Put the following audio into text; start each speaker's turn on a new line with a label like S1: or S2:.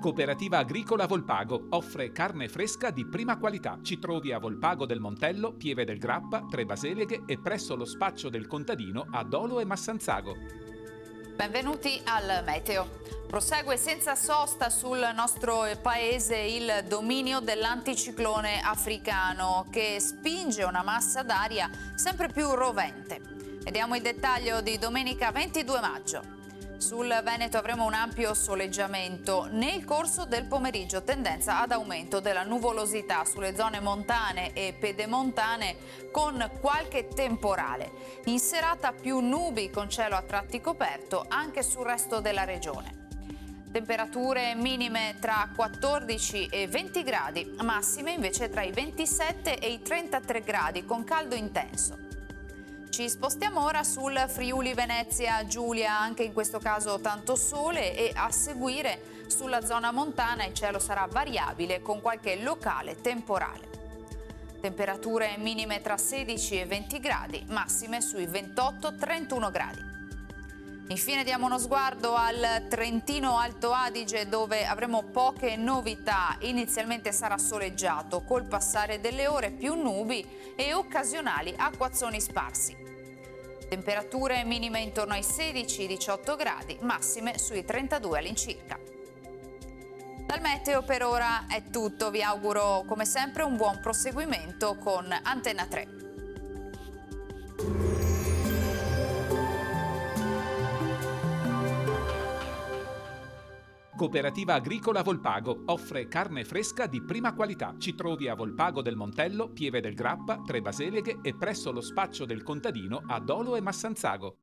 S1: Cooperativa Agricola Volpago offre carne fresca di prima qualità. Ci trovi a Volpago del Montello, Pieve del Grappa, Tre Baseleghe e presso lo spaccio del contadino a Dolo e Massanzago.
S2: Benvenuti al Meteo. Prosegue senza sosta sul nostro paese il dominio dell'anticiclone africano che spinge una massa d'aria sempre più rovente. Vediamo il dettaglio di domenica 22 maggio. Sul Veneto avremo un ampio soleggiamento. Nel corso del pomeriggio tendenza ad aumento della nuvolosità sulle zone montane e pedemontane con qualche temporale. In serata più nubi con cielo a tratti coperto anche sul resto della regione. Temperature minime tra 14 e 20 gradi, massime invece tra i 27 e i 33 gradi con caldo intenso. Ci spostiamo ora sul Friuli Venezia Giulia, anche in questo caso tanto sole e a seguire sulla zona montana il cielo sarà variabile con qualche locale temporale. Temperature minime tra 16 e 20 gradi, massime sui 28-31 gradi. Infine diamo uno sguardo al Trentino Alto Adige dove avremo poche novità. Inizialmente sarà soleggiato, col passare delle ore più nubi e occasionali acquazzoni sparsi. Temperature minime intorno ai 16-18 gradi, massime sui 32 all'incirca. Dal meteo per ora è tutto, vi auguro come sempre un buon proseguimento con Antenna 3.
S1: Cooperativa Agricola Volpago offre carne fresca di prima qualità. Ci trovi a Volpago del Montello, Pieve del Grappa, Tre Baseleghe e presso lo spaccio del contadino a Dolo e Massanzago.